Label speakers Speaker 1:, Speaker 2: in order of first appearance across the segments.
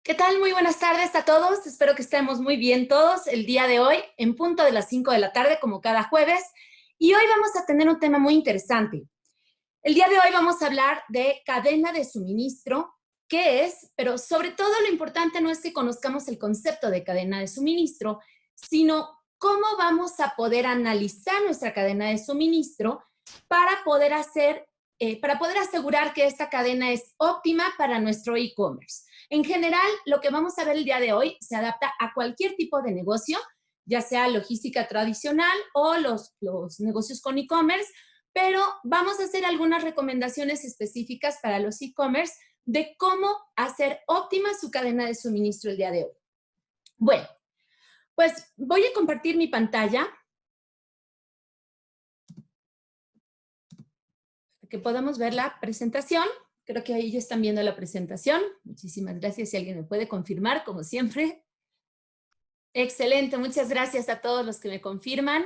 Speaker 1: ¿Qué tal? Muy buenas tardes a todos. Espero que estemos muy bien todos el día de hoy, en punto de las 5 de la tarde, como cada jueves. Y hoy vamos a tener un tema muy interesante. El día de hoy vamos a hablar de cadena de suministro, qué es, pero sobre todo lo importante no es que conozcamos el concepto de cadena de suministro, sino cómo vamos a poder analizar nuestra cadena de suministro para poder para poder asegurar que esta cadena es óptima para nuestro e-commerce. En general, lo que vamos a ver el día de hoy se adapta a cualquier tipo de negocio, ya sea logística tradicional o los negocios con e-commerce, pero vamos a hacer algunas recomendaciones específicas para los e-commerce de cómo hacer óptima su cadena de suministro el día de hoy. Bueno, pues voy a compartir mi pantalla para que podamos ver la presentación. Creo que ahí ya están viendo la presentación. Muchísimas gracias. Si alguien me puede confirmar, como siempre. Excelente. Muchas gracias a todos los que me confirman.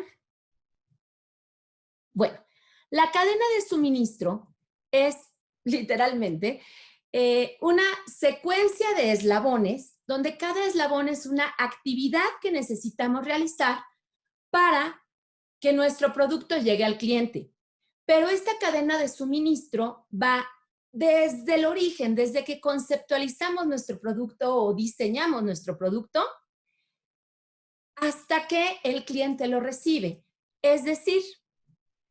Speaker 1: Bueno, la cadena de suministro es literalmente una secuencia de eslabones donde cada eslabón es una actividad que necesitamos realizar para que nuestro producto llegue al cliente. Pero esta cadena de suministro va desde el origen, desde que conceptualizamos nuestro producto o diseñamos nuestro producto, hasta que el cliente lo recibe. Es decir,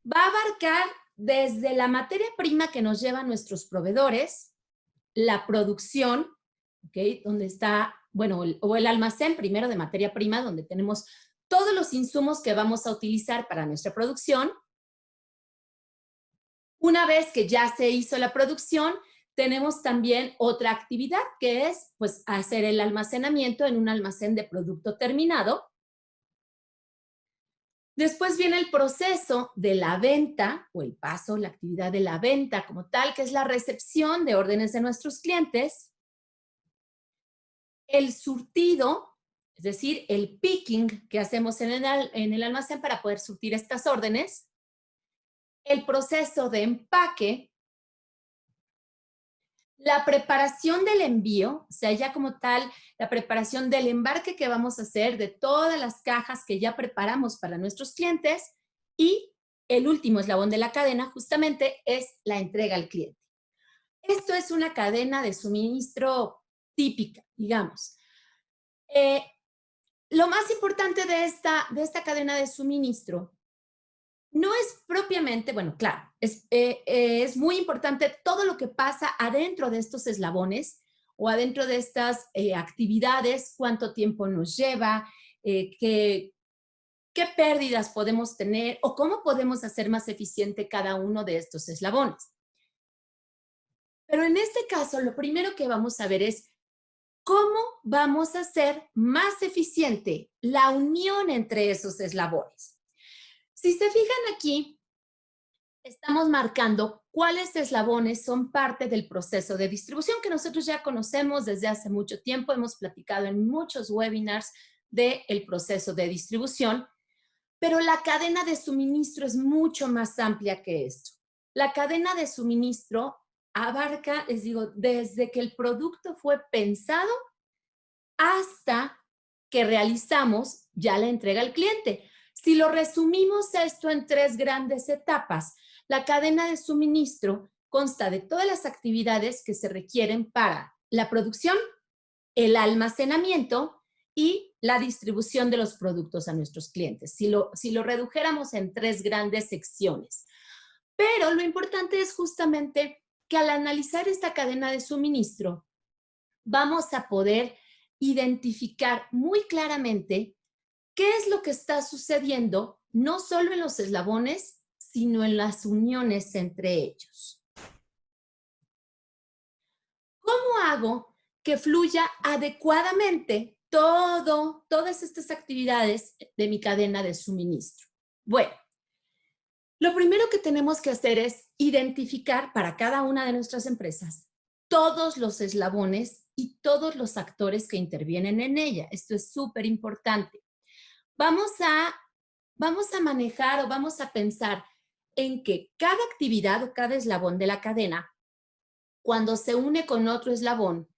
Speaker 1: va a abarcar desde la materia prima que nos llevan nuestros proveedores, la producción, ¿okay? Donde está, bueno, o el almacén primero de materia prima, donde tenemos todos los insumos que vamos a utilizar para nuestra producción. Una vez que ya se hizo la producción, tenemos también otra actividad que es pues hacer el almacenamiento en un almacén de producto terminado. Después viene el proceso de la venta o el paso, la actividad de la venta como tal, que es la recepción de órdenes de nuestros clientes. El surtido, es decir, el picking que hacemos en el almacén para poder surtir estas órdenes. El proceso de empaque. La preparación del envío, o sea, ya como tal, la preparación del embarque que vamos a hacer de todas las cajas que ya preparamos para nuestros clientes. Y el último eslabón de la cadena, justamente, es la entrega al cliente. Esto es una cadena de suministro típica, digamos. Lo más importante de esta cadena de suministro no es propiamente, bueno, claro, es muy importante todo lo que pasa adentro de estos eslabones o adentro de estas actividades, cuánto tiempo nos lleva, qué pérdidas podemos tener o cómo podemos hacer más eficiente cada uno de estos eslabones. Pero en este caso, lo primero que vamos a ver es cómo vamos a hacer más eficiente la unión entre esos eslabones. Si se fijan aquí, estamos marcando cuáles eslabones son parte del proceso de distribución que nosotros ya conocemos desde hace mucho tiempo. Hemos platicado en muchos webinars del proceso de distribución, pero la cadena de suministro es mucho más amplia que esto. La cadena de suministro abarca, les digo, desde que el producto fue pensado hasta que realizamos ya la entrega al cliente. Si lo resumimos esto en 3 grandes etapas, la cadena de suministro consta de todas las actividades que se requieren para la producción, el almacenamiento y la distribución de los productos a nuestros clientes. Si lo redujéramos en 3 grandes secciones. Pero lo importante es justamente que al analizar esta cadena de suministro, vamos a poder identificar muy claramente qué es lo que está sucediendo, no solo en los eslabones, sino en las uniones entre ellos. ¿Cómo hago que fluya adecuadamente todas estas actividades de mi cadena de suministro? Bueno, lo primero que tenemos que hacer es identificar para cada una de nuestras empresas todos los eslabones y todos los actores que intervienen en ella. Esto es súper importante. Vamos a manejar o vamos a pensar en que cada actividad o cada eslabón de la cadena, cuando se une con otro eslabón,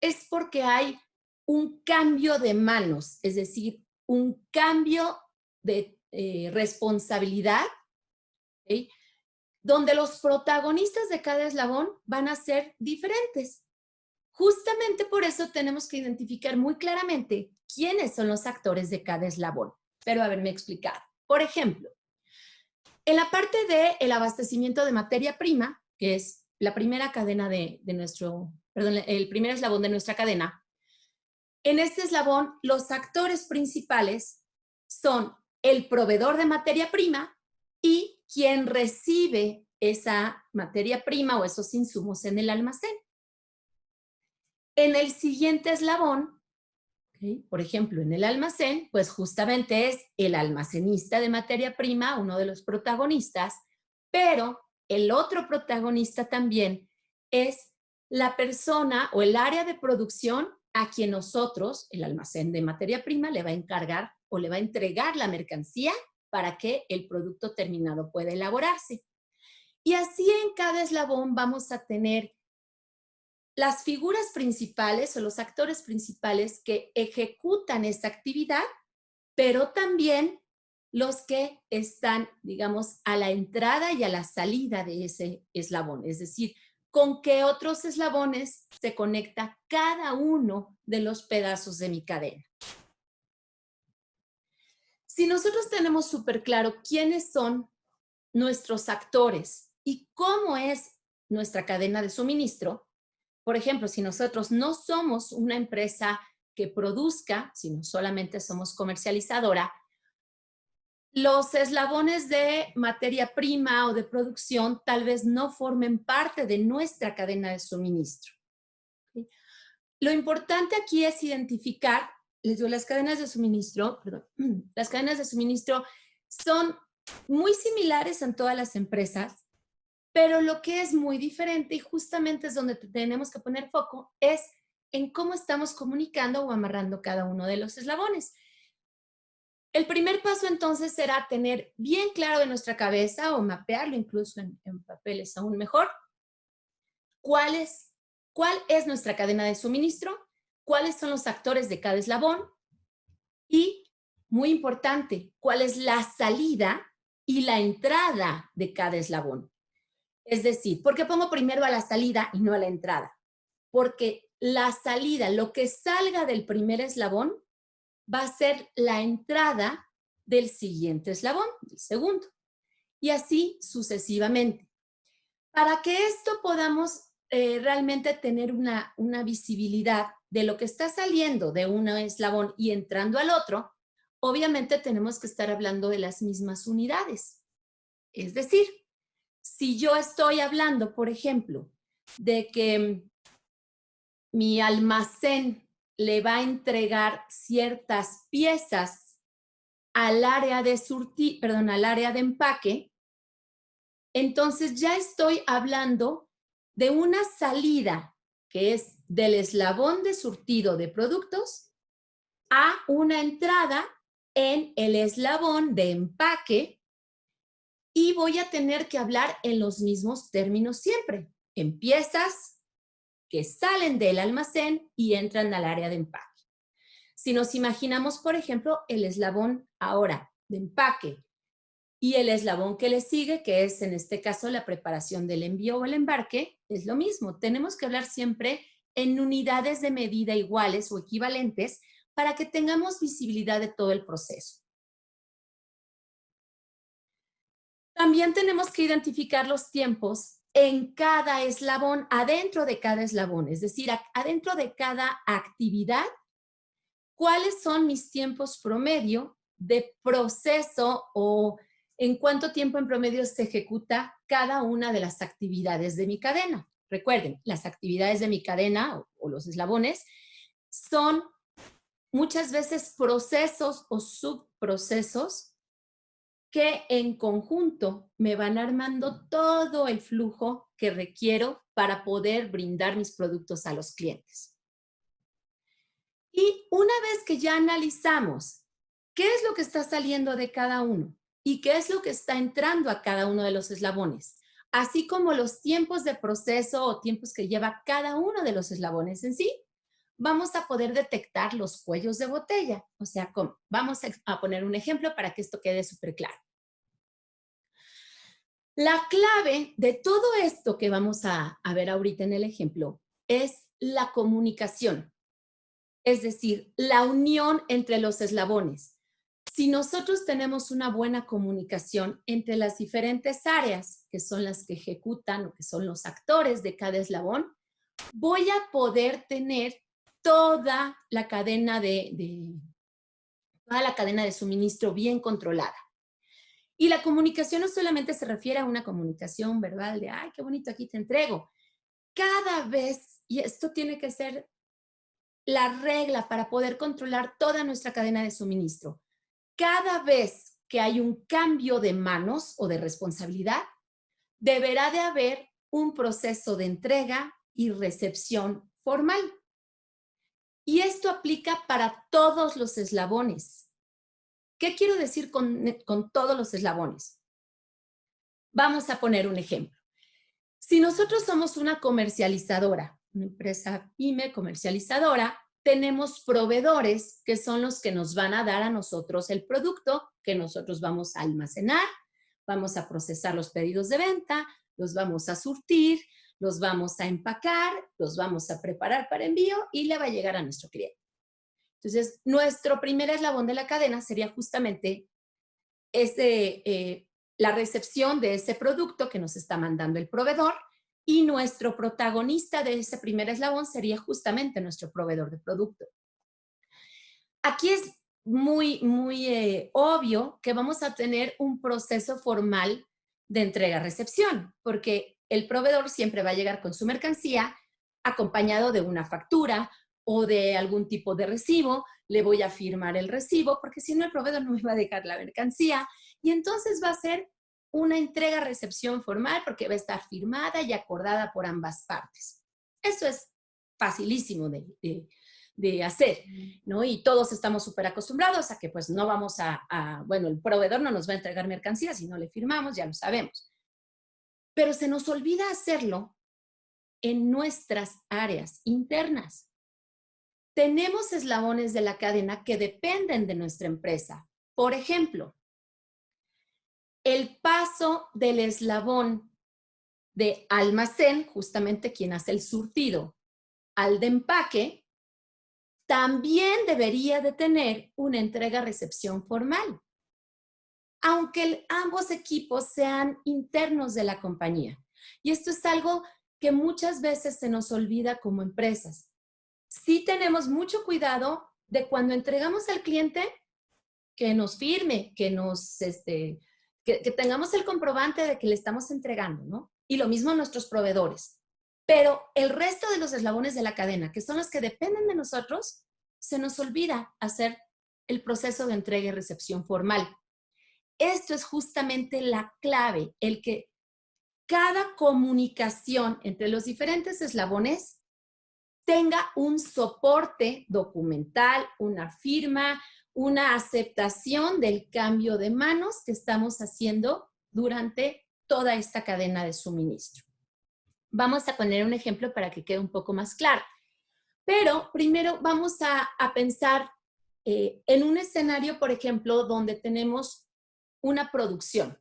Speaker 1: es porque hay un cambio de manos, es decir, un cambio de responsabilidad, ¿ok? Donde los protagonistas de cada eslabón van a ser diferentes. Justamente por eso tenemos que identificar muy claramente quiénes son los actores de cada eslabón. Espero haberme explicado. Por ejemplo, en la parte del abastecimiento de materia prima, que es la primera cadena de nuestro, perdón, el primer eslabón de nuestra cadena, en este eslabón los actores principales son el proveedor de materia prima y quien recibe esa materia prima o esos insumos en el almacén. En el siguiente eslabón, ¿okay? Por ejemplo, en el almacén, pues justamente es el almacenista de materia prima, uno de los protagonistas, pero el otro protagonista también es la persona o el área de producción a quien nosotros, el almacén de materia prima, le va a encargar o le va a entregar la mercancía para que el producto terminado pueda elaborarse. Y así en cada eslabón vamos a tener las figuras principales o los actores principales que ejecutan esta actividad, pero también los que están, digamos, a la entrada y a la salida de ese eslabón, es decir, con qué otros eslabones se conecta cada uno de los pedazos de mi cadena. Si nosotros tenemos súper claro quiénes son nuestros actores y cómo es nuestra cadena de suministro, por ejemplo, si nosotros no somos una empresa que produzca, sino solamente somos comercializadora, los eslabones de materia prima o de producción tal vez no formen parte de nuestra cadena de suministro. ¿Sí? Lo importante aquí es identificar, les digo, las cadenas de suministro, perdón, las cadenas de suministro son muy similares en todas las empresas, pero lo que es muy diferente y justamente es donde tenemos que poner foco es en cómo estamos comunicando o amarrando cada uno de los eslabones. El primer paso entonces será tener bien claro en nuestra cabeza o mapearlo incluso en papeles aún mejor, cuál es nuestra cadena de suministro, cuáles son los actores de cada eslabón y, muy importante, cuál es la salida y la entrada de cada eslabón. Es decir, ¿por qué pongo primero a la salida y no a la entrada? Porque la salida, lo que salga del primer eslabón, va a ser la entrada del siguiente eslabón, del segundo, y así sucesivamente. Para que esto podamos realmente tener una visibilidad de lo que está saliendo de un eslabón y entrando al otro, obviamente tenemos que estar hablando de las mismas unidades. Es decir, si yo estoy hablando, por ejemplo, de que mi almacén le va a entregar ciertas piezas al área de al área de empaque, entonces ya estoy hablando de una salida que es del eslabón de surtido de productos a una entrada en el eslabón de empaque y voy a tener que hablar en los mismos términos siempre, en piezas que salen del almacén y entran al área de empaque. Si nos imaginamos, por ejemplo, el eslabón ahora de empaque y el eslabón que le sigue, que es en este caso la preparación del envío o el embarque, es lo mismo. Tenemos que hablar siempre en unidades de medida iguales o equivalentes para que tengamos visibilidad de todo el proceso. También tenemos que identificar los tiempos en cada eslabón, adentro de cada eslabón, es decir, adentro de cada actividad, cuáles son mis tiempos promedio de proceso o en cuánto tiempo en promedio se ejecuta cada una de las actividades de mi cadena. Recuerden, las actividades de mi cadena o los eslabones son muchas veces procesos o subprocesos que en conjunto me van armando todo el flujo que requiero para poder brindar mis productos a los clientes. Y una vez que ya analizamos qué es lo que está saliendo de cada uno y qué es lo que está entrando a cada uno de los eslabones, así como los tiempos de proceso o tiempos que lleva cada uno de los eslabones en sí, vamos a poder detectar los cuellos de botella. O sea, ¿cómo? Vamos a poner un ejemplo para que esto quede súper claro. La clave de todo esto que vamos a ver ahorita en el ejemplo es la comunicación, es decir, la unión entre los eslabones. Si nosotros tenemos una buena comunicación entre las diferentes áreas, que son las que ejecutan o que son los actores de cada eslabón, voy a poder tener toda la cadena toda la cadena de suministro bien controlada. Y la comunicación no solamente se refiere a una comunicación verbal de, ay, qué bonito, aquí te entrego. Cada vez, y esto tiene que ser la regla para poder controlar toda nuestra cadena de suministro, cada vez que hay un cambio de manos o de responsabilidad, deberá de haber un proceso de entrega y recepción formal. Y esto aplica para todos los eslabones. ¿Qué quiero decir con todos los eslabones? Vamos a poner un ejemplo. Si nosotros somos una comercializadora, una empresa pyme comercializadora, tenemos proveedores que son los que nos van a dar a nosotros el producto que nosotros vamos a almacenar, vamos a procesar los pedidos de venta, los vamos a surtir, los vamos a empacar, los vamos a preparar para envío y le va a llegar a nuestro cliente. Entonces, nuestro primer eslabón de la cadena sería justamente la recepción de ese producto que nos está mandando el proveedor y nuestro protagonista de ese primer eslabón sería justamente nuestro proveedor de producto. Aquí es muy obvio que vamos a tener un proceso formal de entrega-recepción, porque el proveedor siempre va a llegar con su mercancía acompañado de una factura o de algún tipo de recibo. Le voy a firmar el recibo, porque si no el proveedor no me va a dejar la mercancía. Y entonces va a ser una entrega-recepción formal porque va a estar firmada y acordada por ambas partes. Eso es facilísimo de hacer, ¿no? Y todos estamos súper acostumbrados a que pues no vamos bueno, el proveedor no nos va a entregar mercancía si no le firmamos, ya lo sabemos. Pero se nos olvida hacerlo en nuestras áreas internas. Tenemos eslabones de la cadena que dependen de nuestra empresa. Por ejemplo, el paso del eslabón de almacén, justamente quien hace el surtido, al de empaque, también debería de tener una entrega-recepción formal, aunque ambos equipos sean internos de la compañía. Y esto es algo que muchas veces se nos olvida como empresas. Sí tenemos mucho cuidado de cuando entregamos al cliente que nos firme, que tengamos el comprobante de que le estamos entregando, ¿no? Y lo mismo nuestros proveedores. Pero el resto de los eslabones de la cadena, que son los que dependen de nosotros, se nos olvida hacer el proceso de entrega y recepción formal. Esto es justamente la clave, el que cada comunicación entre los diferentes eslabones tenga un soporte documental, una firma, una aceptación del cambio de manos que estamos haciendo durante toda esta cadena de suministro. Vamos a poner un ejemplo para que quede un poco más claro. Pero primero vamos a pensar en un escenario, por ejemplo, donde tenemos una producción.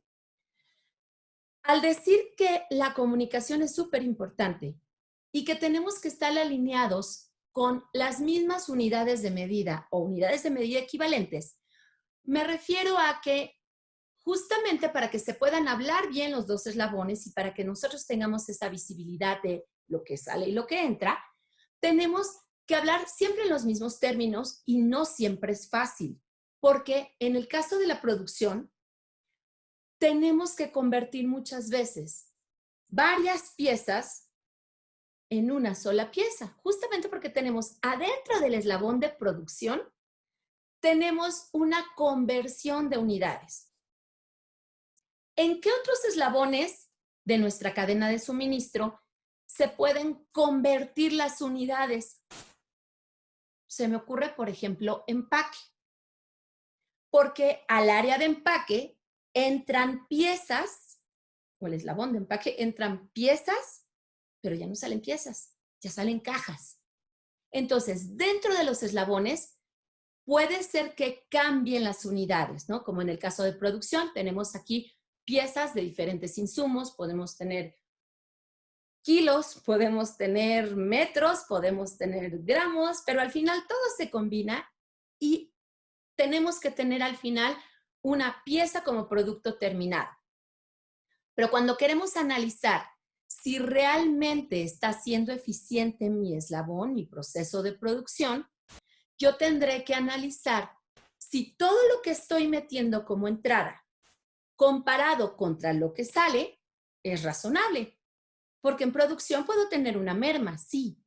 Speaker 1: Al decir que la comunicación es súper importante y que tenemos que estar alineados con las mismas unidades de medida o unidades de medida equivalentes, me refiero a que justamente para que se puedan hablar bien los dos eslabones y para que nosotros tengamos esa visibilidad de lo que sale y lo que entra, tenemos que hablar siempre en los mismos términos y no siempre es fácil, porque en el caso de la producción, tenemos que convertir muchas veces varias piezas en una sola pieza, justamente porque tenemos adentro del eslabón de producción, tenemos una conversión de unidades. ¿En qué otros eslabones de nuestra cadena de suministro se pueden convertir las unidades? Se me ocurre, por ejemplo, empaque. Porque al área de empaque entran piezas, o el eslabón de empaque entran piezas, pero ya no salen piezas, ya salen cajas. Entonces, dentro de los eslabones, puede ser que cambien las unidades, ¿no? Como en el caso de producción, tenemos aquí piezas de diferentes insumos, podemos tener kilos, podemos tener metros, podemos tener gramos, pero al final todo se combina y tenemos que tener al final una pieza como producto terminado. Pero cuando queremos analizar si realmente está siendo eficiente mi eslabón, mi proceso de producción, yo tendré que analizar si todo lo que estoy metiendo como entrada, comparado contra lo que sale, es razonable. Porque en producción puedo tener una merma, sí,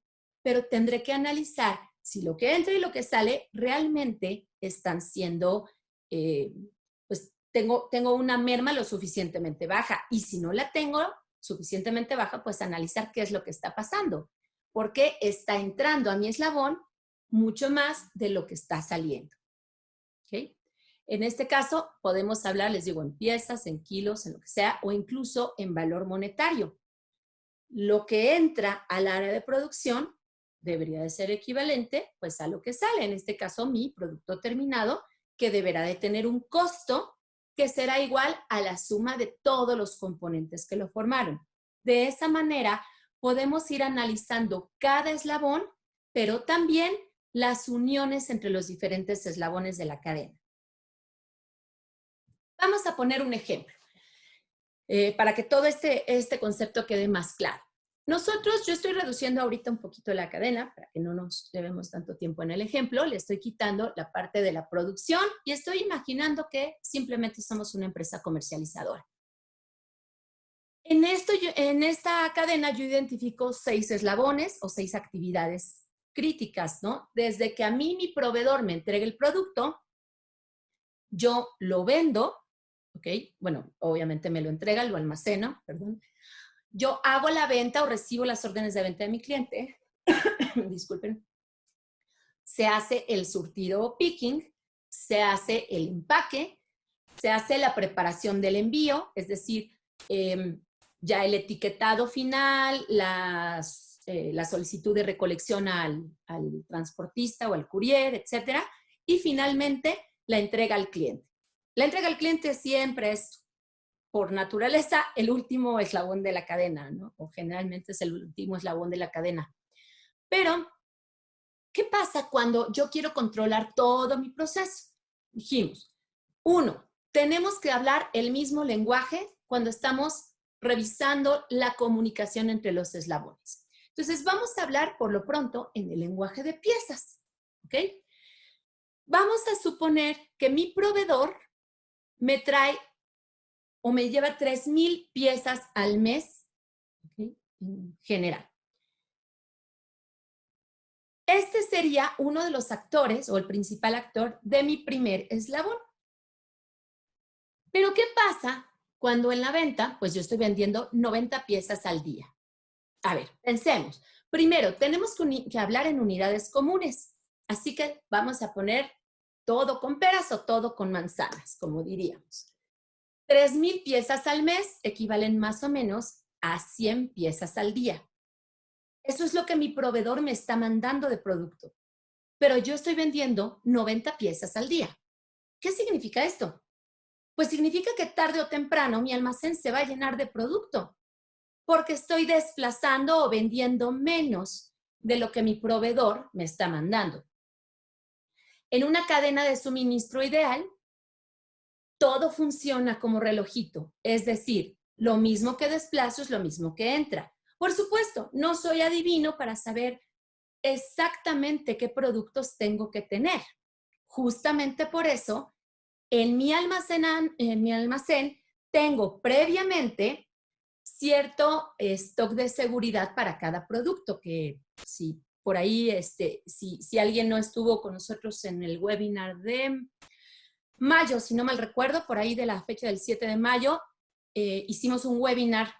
Speaker 1: pero tendré que analizar si lo que entra y lo que sale realmente están siendo, pues tengo una merma lo suficientemente baja. Y si no la tengo suficientemente baja, pues analizar qué es lo que está pasando. Porque está entrando a mi eslabón mucho más de lo que está saliendo. ¿Okay? En este caso, podemos hablar, les digo, en piezas, en kilos, en lo que sea, o incluso en valor monetario. Lo que entra al área de producción debería de ser equivalente pues a lo que sale, en este caso mi producto terminado, que deberá de tener un costo que será igual a la suma de todos los componentes que lo formaron. De esa manera podemos ir analizando cada eslabón, pero también las uniones entre los diferentes eslabones de la cadena. Vamos a poner un ejemplo. Para que todo este concepto quede más claro. Yo estoy reduciendo ahorita un poquito la cadena, para que no nos llevemos tanto tiempo en el ejemplo, le estoy quitando la parte de la producción y estoy imaginando que simplemente somos una empresa comercializadora. En esta cadena yo identifico 6 eslabones o 6 actividades críticas, ¿no? Desde que a mí mi proveedor me entregue el producto, yo lo vendo, ¿ok? Bueno, obviamente me lo entrega, lo almaceno, perdón. Yo hago la venta o recibo las órdenes de venta de mi cliente. Disculpen. Se hace el surtido o picking, se hace el empaque, se hace la preparación del envío, es decir, ya el etiquetado final, la solicitud de recolección al transportista o al courier, etcétera, y finalmente la entrega al cliente. La entrega al cliente siempre es, por naturaleza, el último eslabón de la cadena, ¿no? O generalmente es el último eslabón de la cadena. Pero, ¿qué pasa cuando yo quiero controlar todo mi proceso? Dijimos, 1, tenemos que hablar el mismo lenguaje cuando estamos revisando la comunicación entre los eslabones. Entonces, vamos a hablar por lo pronto en el lenguaje de piezas, ¿ok? Vamos a suponer que mi proveedor me trae o me lleva 3,000 piezas al mes, ¿okay? En general. Este sería uno de los actores o el principal actor de mi primer eslabón. Pero ¿qué pasa cuando en la venta, pues yo estoy vendiendo 90 piezas al día? A ver, pensemos. Primero, tenemos que hablar en unidades comunes. Así que vamos a poner todo con peras o todo con manzanas, como diríamos. 3,000 piezas al mes equivalen más o menos a 100 piezas al día. Eso es lo que mi proveedor me está mandando de producto. Pero yo estoy vendiendo 90 piezas al día. ¿Qué significa esto? Pues significa que tarde o temprano mi almacén se va a llenar de producto, porque estoy desplazando o vendiendo menos de lo que mi proveedor me está mandando. En una cadena de suministro ideal, todo funciona como relojito, es decir, lo mismo que desplazo es lo mismo que entra. Por supuesto, no soy adivino para saber exactamente qué productos tengo que tener. Justamente por eso, en mi almacén tengo previamente cierto stock de seguridad para cada producto, que si por ahí, si alguien no estuvo con nosotros en el webinar de mayo, si no mal recuerdo, por ahí de la fecha del 7 de mayo, hicimos un webinar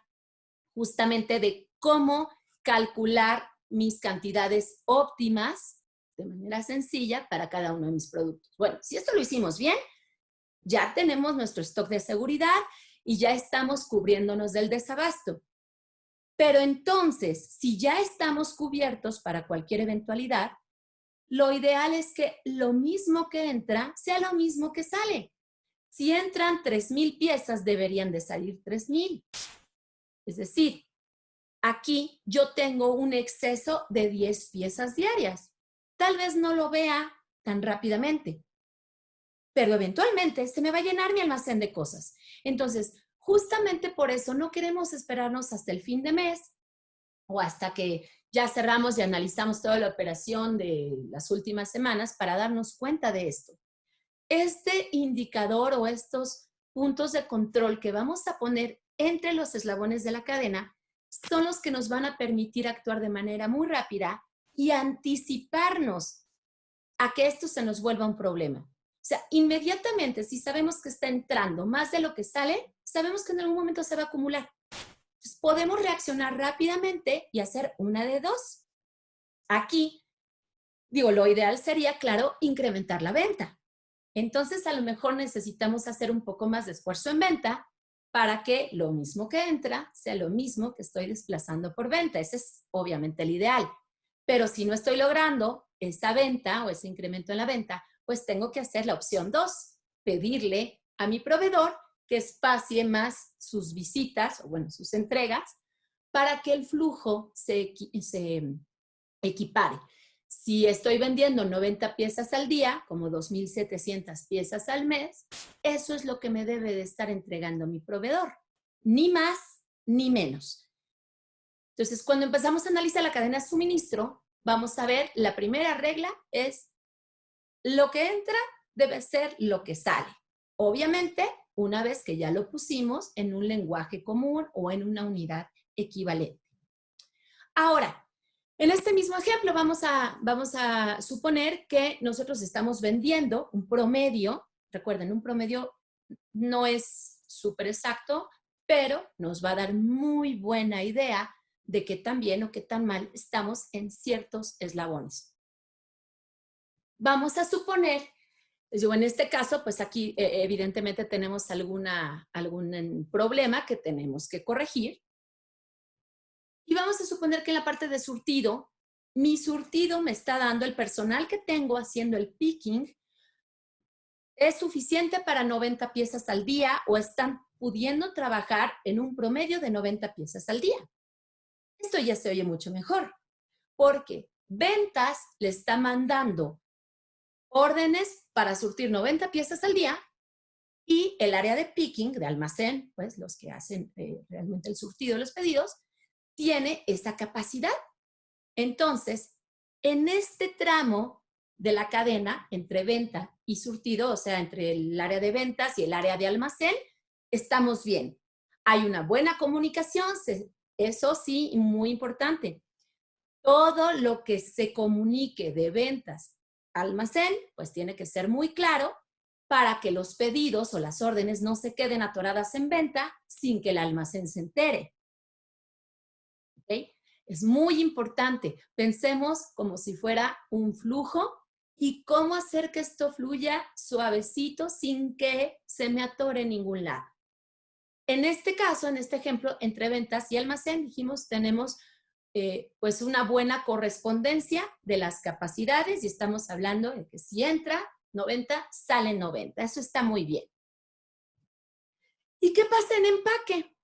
Speaker 1: justamente de cómo calcular mis cantidades óptimas de manera sencilla para cada uno de mis productos. Bueno, si esto lo hicimos bien, ya tenemos nuestro stock de seguridad y ya estamos cubriéndonos del desabasto. Pero entonces, si ya estamos cubiertos para cualquier eventualidad, lo ideal es que lo mismo que entra sea lo mismo que sale. Si entran 3,000 piezas, deberían de salir 3,000. Es decir, aquí yo tengo un exceso de 10 piezas diarias. Tal vez no lo vea tan rápidamente, pero eventualmente se me va a llenar mi almacén de cosas. Entonces, justamente por eso no queremos esperarnos hasta el fin de mes o hasta que ya cerramos y analizamos toda la operación de las últimas semanas para darnos cuenta de esto. Este indicador o estos puntos de control que vamos a poner entre los eslabones de la cadena son los que nos van a permitir actuar de manera muy rápida y anticiparnos a que esto se nos vuelva un problema. O sea, inmediatamente, si sabemos que está entrando más de lo que sale, sabemos que en algún momento se va a acumular. Entonces, podemos reaccionar rápidamente y hacer una de dos. Aquí, digo, lo ideal sería, claro, incrementar la venta. Entonces, a lo mejor necesitamos hacer un poco más de esfuerzo en venta para que lo mismo que entra sea lo mismo que estoy desplazando por venta. Ese es obviamente el ideal. Pero si no estoy logrando esa venta o ese incremento en la venta, pues tengo que hacer la opción 2, pedirle a mi proveedor que espacie más sus visitas o, bueno, sus entregas para que el flujo se equipare. Si estoy vendiendo 90 piezas al día, como 2,700 piezas al mes, eso es lo que me debe de estar entregando mi proveedor. Ni más, ni menos. Entonces, cuando empezamos a analizar la cadena de suministro, vamos a ver, la primera regla es lo que entra debe ser lo que sale. Obviamente, una vez que ya lo pusimos en un lenguaje común o en una unidad equivalente. Ahora, en este mismo ejemplo vamos a suponer que nosotros estamos vendiendo un promedio. Recuerden, un promedio no es súper exacto, pero nos va a dar muy buena idea de qué tan bien o qué tan mal estamos en ciertos eslabones. Vamos a suponer, en este caso, pues aquí evidentemente tenemos algún problema que tenemos que corregir. Y vamos a suponer que en la parte de surtido, mi surtido me está dando el personal que tengo haciendo el picking, es suficiente para 90 piezas al día o están pudiendo trabajar en un promedio de 90 piezas al día. Esto ya se oye mucho mejor, porque ventas le está mandando órdenes para surtir 90 piezas al día y el área de picking, de almacén, pues los que hacen realmente el surtido de los pedidos, tiene esa capacidad. Entonces, en este tramo de la cadena entre venta y surtido, o sea, entre el área de ventas y el área de almacén, estamos bien. Hay una buena comunicación, eso sí, muy importante. Todo lo que se comunique de ventas a almacén, pues tiene que ser muy claro para que los pedidos o las órdenes no se queden atoradas en venta sin que el almacén se entere. ¿Okay? Es muy importante. Pensemos como si fuera un flujo y cómo hacer que esto fluya suavecito sin que se me atore en ningún lado. En este caso, en este ejemplo, entre ventas y almacén, dijimos, tenemos pues una buena correspondencia de las capacidades y estamos hablando de que si entra 90, sale 90. Eso está muy bien. ¿Y qué pasa en empaque?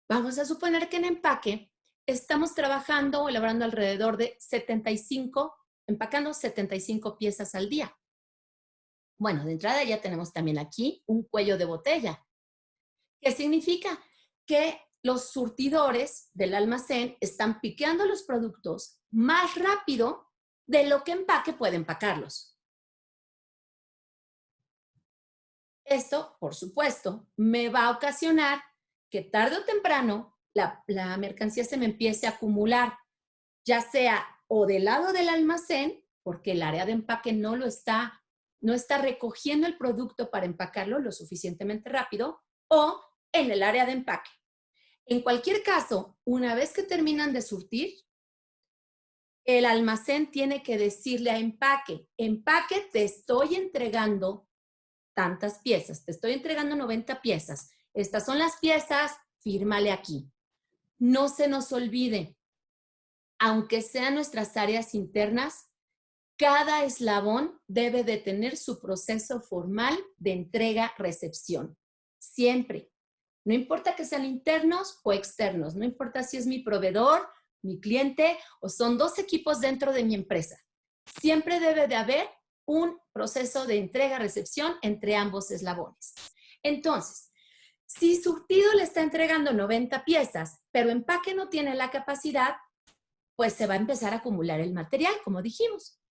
Speaker 1: Vamos a suponer que en empaque estamos trabajando o elaborando alrededor de 75, empacando 75 piezas al día. Bueno, de entrada ya tenemos también aquí un cuello de botella. ¿Qué significa? Que los surtidores del almacén están piqueando los productos más rápido de lo que empaque puede empacarlos. Esto, por supuesto, me va a ocasionar que tarde o temprano la mercancía se me empiece a acumular, ya sea o del lado del almacén, porque el área de empaque no está recogiendo el producto para empacarlo lo suficientemente rápido, o en el área de empaque. En cualquier caso, una vez que terminan de surtir, el almacén tiene que decirle a empaque, empaque, te estoy entregando tantas piezas, te estoy entregando 90 piezas. Estas son las piezas, fírmale aquí. no se nos olvide, aunque sean nuestras áreas internas, cada eslabón debe de tener su proceso formal de entrega-recepción. Siempre. No importa que sean internos o externos, no importa si es mi proveedor, mi cliente o son dos equipos dentro de mi empresa. Siempre debe de haber un proceso de entrega-recepción entre ambos eslabones. Entonces, si surtido le está entregando 90 piezas, pero empaque no tiene la capacidad, pues se va a empezar a acumular el material, como dijimos.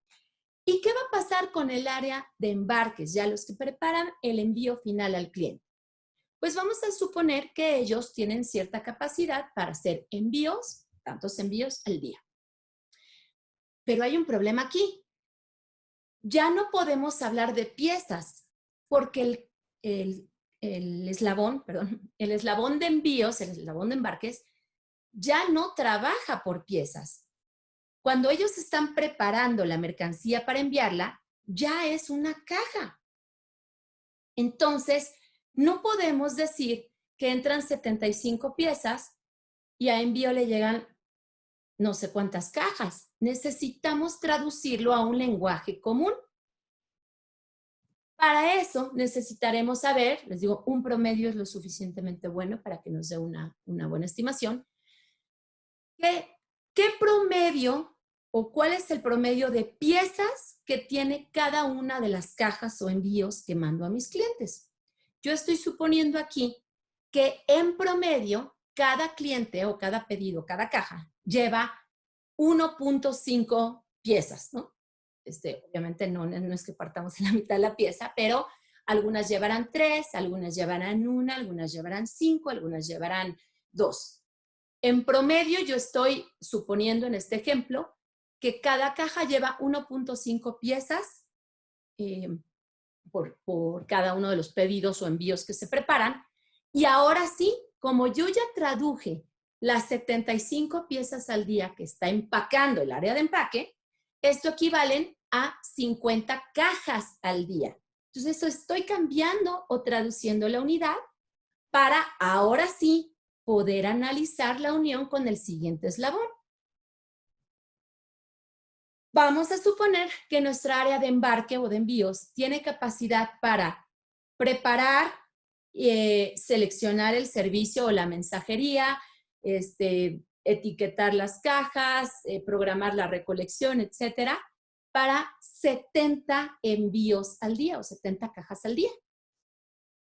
Speaker 1: ¿Y qué va a pasar con el área de embarques, ya los que preparan el envío final al cliente? Pues vamos a suponer que ellos tienen cierta capacidad para hacer envíos, tantos envíos al día. Pero hay un problema aquí. Ya no podemos hablar de piezas, porque el eslabón de envíos, el eslabón de embarques, ya no trabaja por piezas. Cuando ellos están preparando la mercancía para enviarla, ya es una caja. Entonces, no podemos decir que entran 75 piezas y a envío le llegan no sé cuántas cajas. Necesitamos traducirlo a un lenguaje común. Para eso necesitaremos saber, les digo, un promedio es lo suficientemente bueno para que nos dé una buena estimación. ¿Qué promedio o cuál es el promedio de piezas que tiene cada una de las cajas o envíos que mando a mis clientes? Yo estoy suponiendo aquí que en promedio cada cliente o cada pedido, cada caja, lleva 1.5 piezas, ¿no? Obviamente no es que partamos en la mitad de la pieza, pero algunas llevarán 3, algunas llevarán 1, algunas llevarán 5, algunas llevarán 2. En promedio, yo estoy suponiendo en este ejemplo que cada caja lleva 1.5 piezas por cada uno de los pedidos o envíos que se preparan. Y ahora sí, como yo ya traduje las 75 piezas al día que está empacando el área de empaque, esto equivalen a 50 cajas al día. Entonces, eso estoy cambiando o traduciendo la unidad para ahora sí poder analizar la unión con el siguiente eslabón. Vamos a suponer que nuestra área de embarque o de envíos tiene capacidad para preparar, seleccionar el servicio o la mensajería, etiquetar las cajas, programar la recolección, etcétera, para 70 envíos al día o 70 cajas al día.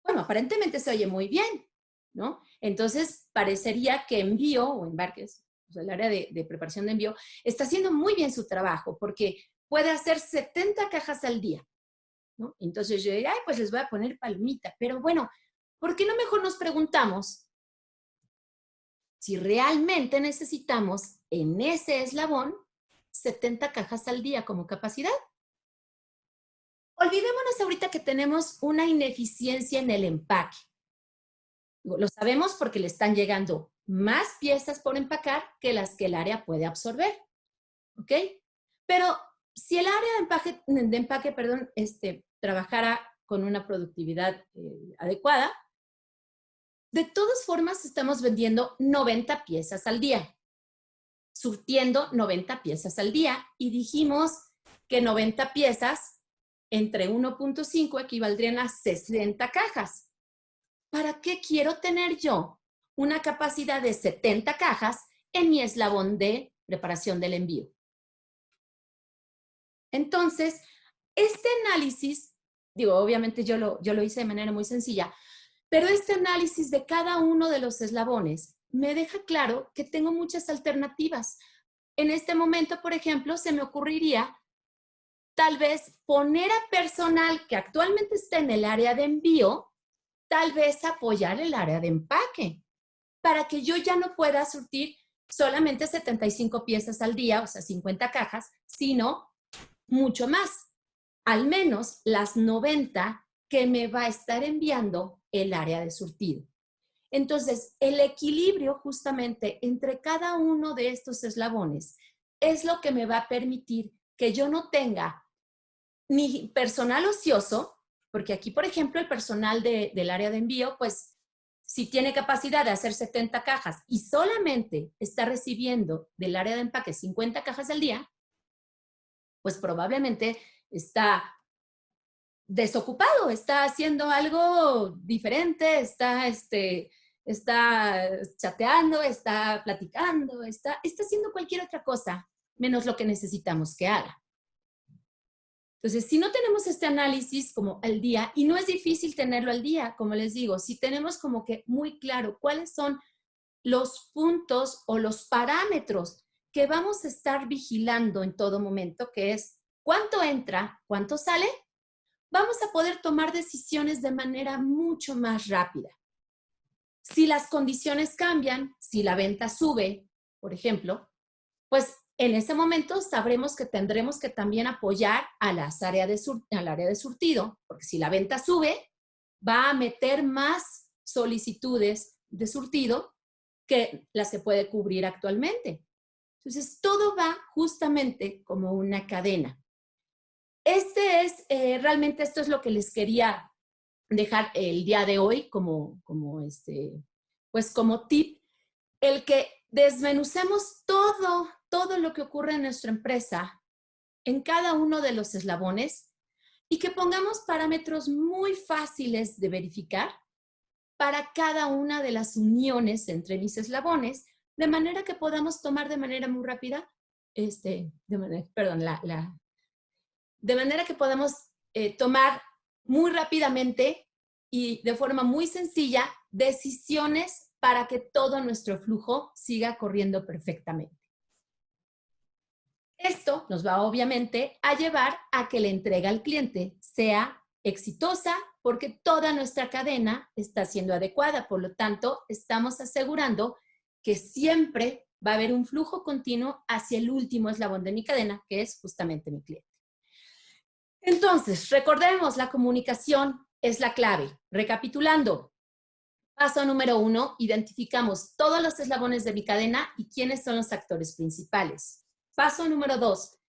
Speaker 1: Bueno, aparentemente se oye muy bien, ¿no? Entonces, parecería que envío o embarques, o sea, el área de preparación de envío, está haciendo muy bien su trabajo porque puede hacer 70 cajas al día, ¿no? Entonces yo diría, ay, pues les voy a poner palomita. Pero bueno, ¿por qué no mejor nos preguntamos si realmente necesitamos en ese eslabón 70 cajas al día como capacidad? Olvidémonos ahorita que tenemos una ineficiencia en el empaque. Lo sabemos porque le están llegando más piezas por empacar que las que el área puede absorber, ¿ok? Pero si el área de empaque trabajara con una productividad adecuada, de todas formas estamos vendiendo 90 piezas al día, surtiendo 90 piezas al día, y dijimos que 90 piezas entre 1.5 equivaldrían a 60 cajas. ¿Para qué quiero tener yo una capacidad de 70 cajas en mi eslabón de preparación del envío? Entonces, este análisis, digo, obviamente yo lo hice de manera muy sencilla, pero este análisis de cada uno de los eslabones me deja claro que tengo muchas alternativas. En este momento, por ejemplo, se me ocurriría tal vez poner a personal que actualmente está en el área de envío, tal vez apoyar el área de empaque, para que yo ya no pueda surtir solamente 75 piezas al día, o sea, 50 cajas, sino mucho más, al menos las 90 que me va a estar enviando el área de surtido. Entonces, el equilibrio justamente entre cada uno de estos eslabones es lo que me va a permitir que yo no tenga ni personal ocioso, porque aquí, por ejemplo, el personal del área de envío, pues Si tiene capacidad de hacer 70 cajas y solamente está recibiendo del área de empaque 50 cajas al día, pues probablemente está desocupado, está haciendo algo diferente, está chateando, está platicando, está haciendo cualquier otra cosa, menos lo que necesitamos que haga. Entonces, si no tenemos este análisis como al día, y no es difícil tenerlo al día, como les digo, si tenemos como que muy claro cuáles son los puntos o los parámetros que vamos a estar vigilando en todo momento, que es cuánto entra, cuánto sale, vamos a poder tomar decisiones de manera mucho más rápida. Si las condiciones cambian, si la venta sube, por ejemplo, pues en ese momento sabremos que tendremos que también apoyar al área de surtido, porque si la venta sube, va a meter más solicitudes de surtido que las que puede cubrir actualmente. Entonces, todo va justamente como una cadena. Realmente esto es lo que les quería dejar el día de hoy como tip, el que desmenucemos todo lo que ocurre en nuestra empresa en cada uno de los eslabones y que pongamos parámetros muy fáciles de verificar para cada una de las uniones entre mis eslabones, de manera que podamos tomar de manera muy rápida, de manera que podamos tomar muy rápidamente y de forma muy sencilla decisiones para que todo nuestro flujo siga corriendo perfectamente. Esto nos va obviamente a llevar a que la entrega al cliente sea exitosa porque toda nuestra cadena está siendo adecuada. Por lo tanto, estamos asegurando que siempre va a haber un flujo continuo hacia el último eslabón de mi cadena, que es justamente mi cliente. Entonces, recordemos, la comunicación es la clave. Recapitulando, paso número 1, identificamos todos los eslabones de mi cadena y quiénes son los actores principales. Paso número 2,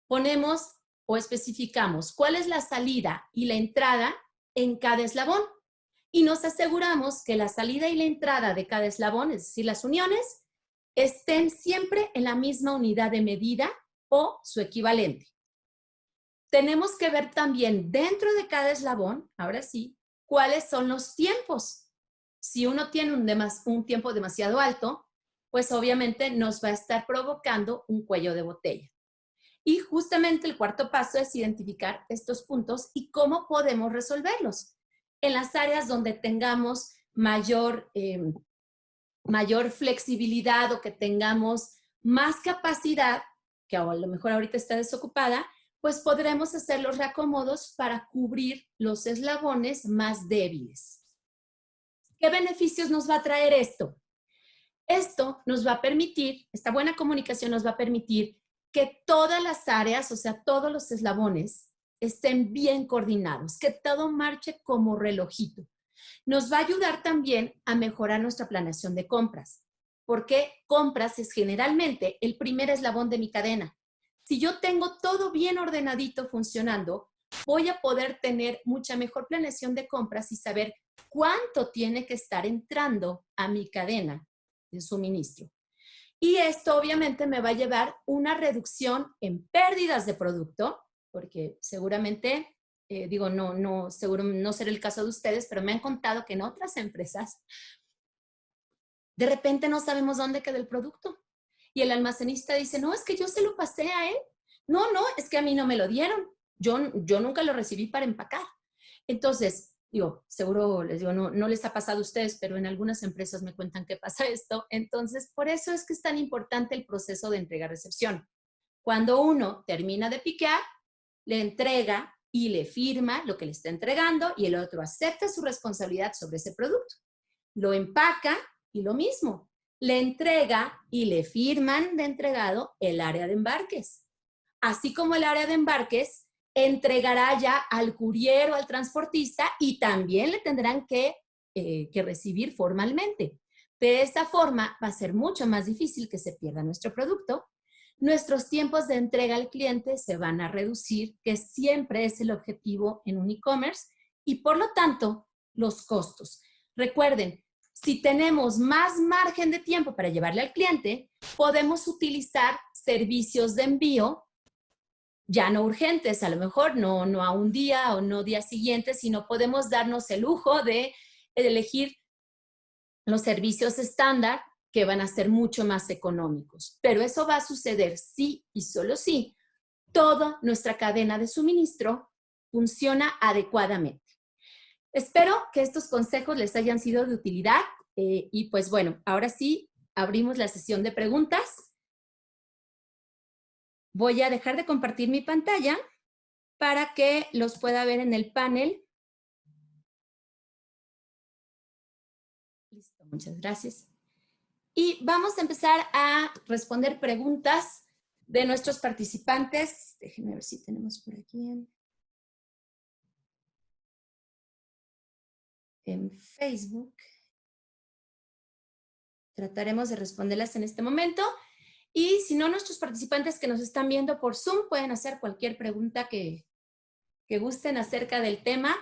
Speaker 1: ponemos o especificamos cuál es la salida y la entrada en cada eslabón y nos aseguramos que la salida y la entrada de cada eslabón, es decir, las uniones, estén siempre en la misma unidad de medida o su equivalente. Tenemos que ver también dentro de cada eslabón, ahora sí, cuáles son los tiempos. Si uno tiene un tiempo demasiado alto, pues obviamente nos va a estar provocando un cuello de botella. Y justamente el cuarto paso es identificar estos puntos y cómo podemos resolverlos. En las áreas donde tengamos mayor flexibilidad o que tengamos más capacidad, que a lo mejor ahorita está desocupada, pues podremos hacer los reacomodos para cubrir los eslabones más débiles. ¿Qué beneficios nos va a traer esto? Esto nos va a permitir, esta buena comunicación nos va a permitir que todas las áreas, o sea, todos los eslabones, estén bien coordinados, que todo marche como relojito. Nos va a ayudar también a mejorar nuestra planeación de compras, porque compras es generalmente el primer eslabón de mi cadena. Si yo tengo todo bien ordenadito funcionando, voy a poder tener mucha mejor planeación de compras y saber cuánto tiene que estar entrando a mi cadena de suministro. Y esto obviamente me va a llevar una reducción en pérdidas de producto, porque seguramente, seguro no será el caso de ustedes, pero me han contado que en otras empresas de repente no sabemos dónde queda el producto. Y el almacenista dice, no, es que yo se lo pasé a él. No, es que a mí no me lo dieron. Yo nunca lo recibí para empacar. Entonces, seguro les digo, no les ha pasado a ustedes, pero en algunas empresas me cuentan que pasa esto. Entonces, por eso es que es tan importante el proceso de entrega-recepción. Cuando uno termina de piquear, le entrega y le firma lo que le está entregando y el otro acepta su responsabilidad sobre ese producto. Lo empaca y lo mismo. Le entrega y le firman de entregado el área de embarques. Así como el área de embarques entregará ya al courier o al transportista y también le tendrán que recibir formalmente. De esta forma va a ser mucho más difícil que se pierda nuestro producto. Nuestros tiempos de entrega al cliente se van a reducir, que siempre es el objetivo en un e-commerce, y por lo tanto, los costos. Recuerden, Si tenemos más margen de tiempo para llevarle al cliente, podemos utilizar servicios de envío ya no urgentes, a lo mejor no a un día o no día siguiente, sino podemos darnos el lujo de elegir los servicios estándar que van a ser mucho más económicos. Pero eso va a suceder sí y solo si toda nuestra cadena de suministro funciona adecuadamente. Espero que estos consejos les hayan sido de utilidad y pues bueno, ahora sí abrimos la sesión de preguntas. Voy a dejar de compartir mi pantalla para que los pueda ver en el panel. Listo, muchas gracias. Y vamos a empezar a responder preguntas de nuestros participantes. Déjenme ver si tenemos por aquí en Facebook. Trataremos de responderlas en este momento. Y si no, nuestros participantes que nos están viendo por Zoom pueden hacer cualquier pregunta que gusten acerca del tema.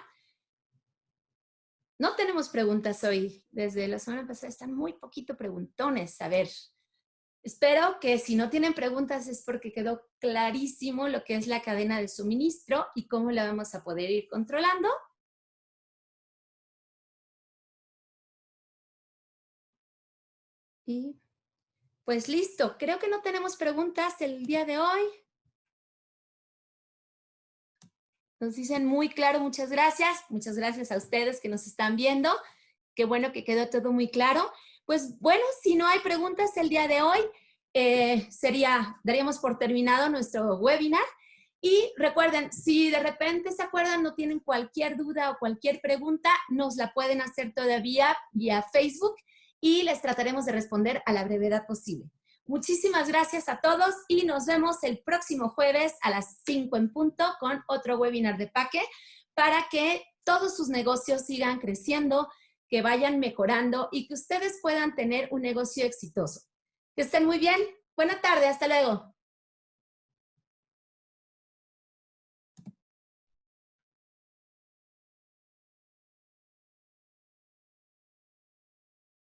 Speaker 1: No tenemos preguntas hoy. Desde la semana pasada están muy poquito preguntones. A ver, espero que si no tienen preguntas es porque quedó clarísimo lo que es la cadena de suministro y cómo la vamos a poder ir controlando. Y pues listo, creo que no tenemos preguntas el día de hoy. Nos dicen muy claro, muchas gracias. Muchas gracias a ustedes que nos están viendo. Qué bueno que quedó todo muy claro. Pues bueno, si no hay preguntas el día de hoy, daríamos por terminado nuestro webinar. Y recuerden, si de repente se acuerdan, no tienen cualquier duda o cualquier pregunta, nos la pueden hacer todavía vía Facebook y les trataremos de responder a la brevedad posible. Muchísimas gracias a todos y nos vemos el próximo jueves a las 5 en punto con otro webinar de Paque para que todos sus negocios sigan creciendo, que vayan mejorando y que ustedes puedan tener un negocio exitoso. Que estén muy bien. Buena tarde. Hasta luego.